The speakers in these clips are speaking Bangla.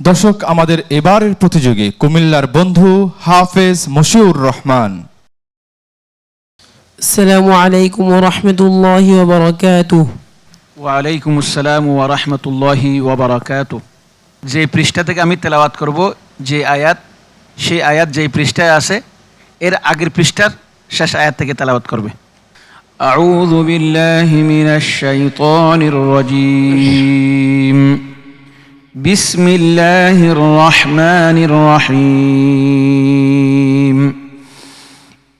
দর্শক, আমাদের এবারের প্রতিযোগী কুমিল্লার বন্ধু হাফেজ মশিউর রহমান। আসসালামু আলাইকুম ওয়া রাহমাতুল্লাহি ওয়া বারাকাতুহু। ওয়া আলাইকুম আসসালাম ওয়া রাহমাতুল্লাহি ওয়া বারাকাতুহু। যে পৃষ্ঠা থেকে আমি তেলাওয়াত করব, যে আয়াত, সেই আয়াত যেই পৃষ্ঠায় আছে এর আগের পৃষ্ঠার শেষ আয়াত থেকে তেলাওয়াত করবে। আউযু বিল্লাহি মিনাশ শাইতানির রাজীম। বিসমিল্লাহির রহমানির রহিম।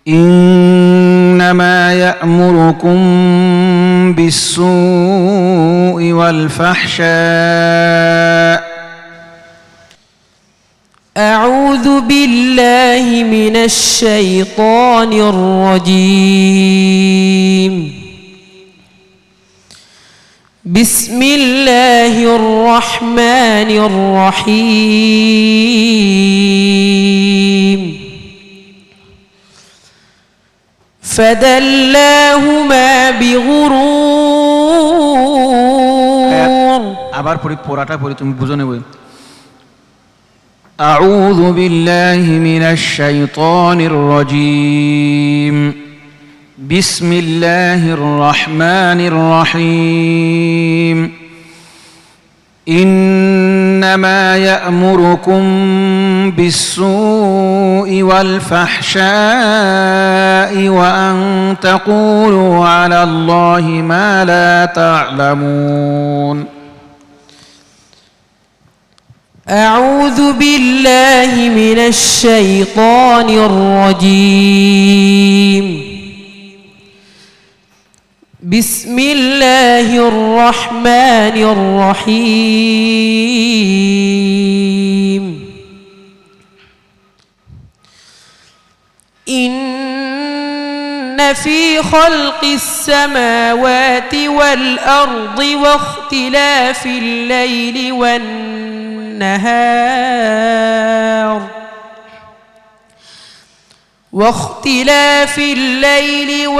إنما يأمركم بالسوء والفحشاء. أعوذ بالله من الشيطان الرجيم. بسم الله الرحمن الرحيم. فدلاهما بغرور. আবার পড়াটা পড়ি, তুমি বুঝো নেবে। أعوذ بالله من الشيطان الرجيم. بسم الله الرحمن الرحيم. إنما يأمركم بالسوء والفحشاء وأن تقولوا على الله ما لا تعلمون. أعوذ بالله من الشيطان الرجيم. بسم الله الرحمن الرحيم. إن في خلق السماوات والأرض واختلاف الليل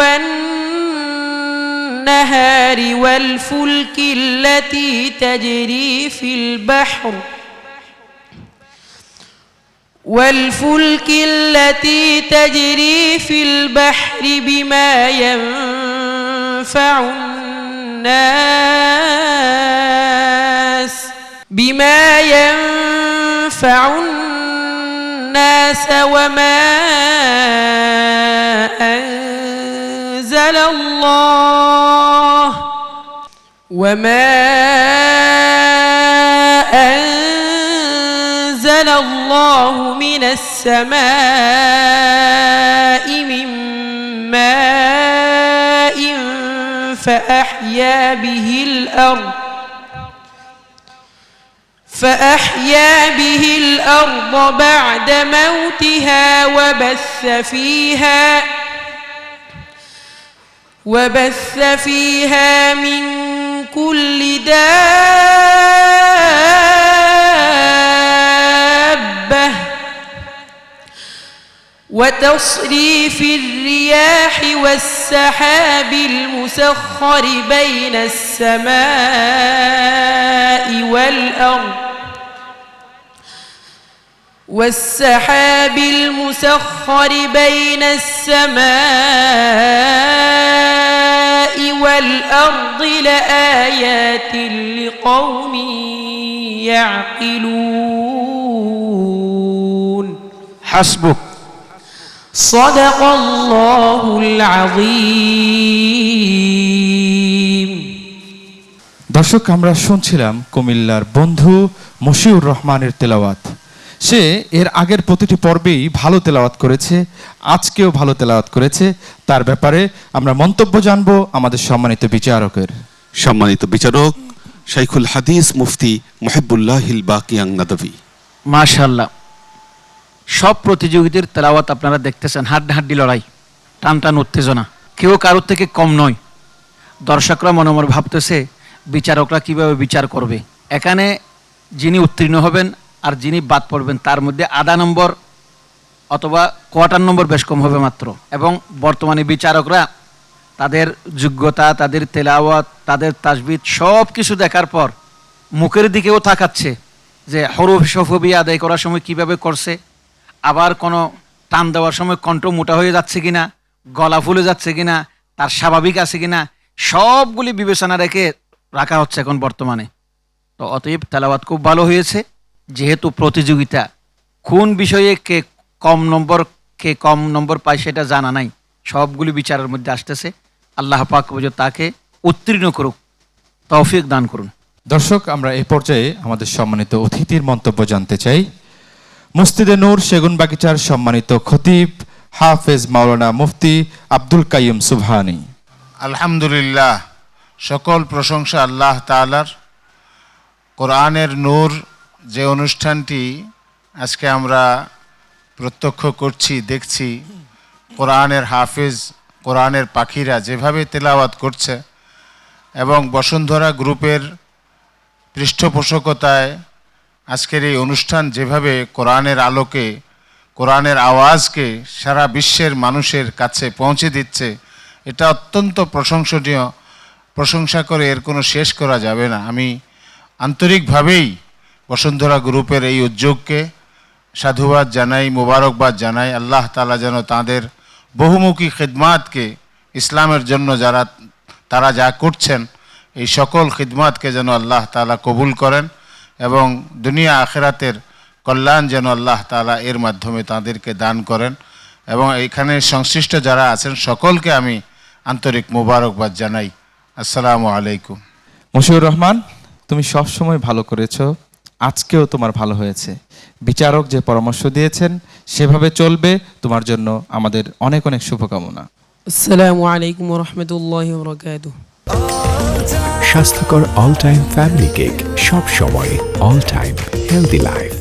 والنهار والفلك التي تجري في البحر بما ينفع الناس وما أنزل الله من السماء من ماء فأحيا به الأرض بعد موتها وبث فيها من كل دابة وتصريف الرياح والسحاب المسخر بين السماء والأرض لآيات لقوم يعقلون. حسبك. صدق الله العظيم. দর্শক, আমরা শুনছিলাম কুমিল্লার বন্ধু মশিউর রহমানের তেলাওয়াত। সে এর আগের প্রতিটি পর্বেই ভালো তেলাওয়াত করেছে, আজকেও ভালো তেলাওয়াত করেছে। তার ব্যাপারে আমরা মন্তব্য জানব আমাদের সম্মানিত বিচারকের। সম্মানিত বিচারক শাইখুল হাদিস মুফতি মুহিবুল্লাহিল বাকিয়াং নাদভী। মাশাআল্লাহ, সব প্রতিযোগীদের তেলাওয়াত আপনারা দেখতেছেন, হাড্ডাহাড্ডি লড়াই, টান টান উত্তেজনা, কেউ কারোর থেকে কম নয়। দর্শকরা মনে মনে ভাবতেছে বিচারকরা কিভাবে বিচার করবে। এখানে যিনি উত্তীর্ণ হবেন আর যিনি বাদ পড়বেন তার মধ্যে আধা নম্বর অথবা কোয়ার্টার নম্বর বেশ কম হবে মাত্র। এবং বর্তমানে বিচারকরা তাদের যোগ্যতা, তাদের তেলাওয়াত, তাদের তাজবিদ সব কিছু দেখার পর মুখের দিকেও তাকাচ্ছে যে হরফ সফবি আদায় করার সময় কিভাবে করছে, আবার কোনো টান দেওয়ার সময় কণ্ঠ মোটা হয়ে যাচ্ছে কিনা, গলা ফুলে যাচ্ছে কিনা, তার স্বাভাবিক আছে কিনা, সবগুলি বিবেচনা রেখে রাখা হচ্ছে এখন বর্তমানে। তো অতএব তেলাওয়াত খুব ভালো হয়েছে। যেহেতু প্রতিযোগিতা, কোন বিষয়ে কে কম নম্বর পায় সেটা জানা নাই, সবগুলি বিচারের মধ্যে আসতেছে। আল্লাহ পাক তাকে উত্তীর্ণ করুক, তৌফিক দান করুন। দর্শক, আমরা এই পর্যায়ে আমাদের সম্মানিত অতিথির মন্তব্য জানতে চাই। মসজিদে নূর সেগুনবাগিচার সম্মানিত খতিব হাফেজ মাওলানা মুফতি আব্দুল কাইয়ুম সুবহানী। আলহামদুলিল্লাহ, সকল প্রশংসা আল্লাহ তাআলার। কোরআনের নূর যে অনুষ্ঠানটি আজকে আমরা প্রত্যক্ষ করছি, দেখছি, কোরআনের হাফেজ, কোরআনের পাখিরা যেভাবে তেলাওয়াত করছে এবং বসুন্ধরা গ্রুপের পৃষ্ঠপোষকতায় আজকের এই অনুষ্ঠান যেভাবে কোরআনের আলোকে, কোরআনের আওয়াজকে সারা বিশ্বের মানুষের কাছে পৌঁছে দিচ্ছে, এটা অত্যন্ত প্রশংসনীয়। প্রশংসা করে এর কোনো শেষ করা যাবে না। আমি আন্তরিকভাবেই বসুন্ধরা গ্রুপের এই উদ্যোগকে সাধুবাদ জানাই, মোবারকবাদ জানাই। আল্লাহ তাআলা যেন তাদের বহুমুখী খিদমাতকে, ইসলামের জন্য তারা যা করছেন, এই সকল খিদমাতকে যেন আল্লাহ তাআলা কবুল করেন এবং দুনিয়া আখিরাতের কল্যাণ যেন আল্লাহ তাআলা এর মাধ্যমে তাদেরকে দান করেন। এবং এখানে সংশ্লিষ্ট যারা আছেন সকলকে আমি আন্তরিক মোবারকবাদ জানাই। আসসালামু আলাইকুম। মশিউর রহমান, তুমি সব সময় ভালো করেছো, আজকেও তোমার ভালো হয়েছে। বিচারক যে পরামর্শ দিয়েছেন সেভাবে চলবে, তোমার জন্য আমাদের অনেক অনেক শুভকামনা। আসসালামু আলাইকুম ওয়া রাহমাতুল্লাহি ওয়া বারাকাতুহু। স্বাস্থ্যকর অল টাইম ফ্যামিলি কেক, সব সময় অল টাইম হেলদি লাইফ।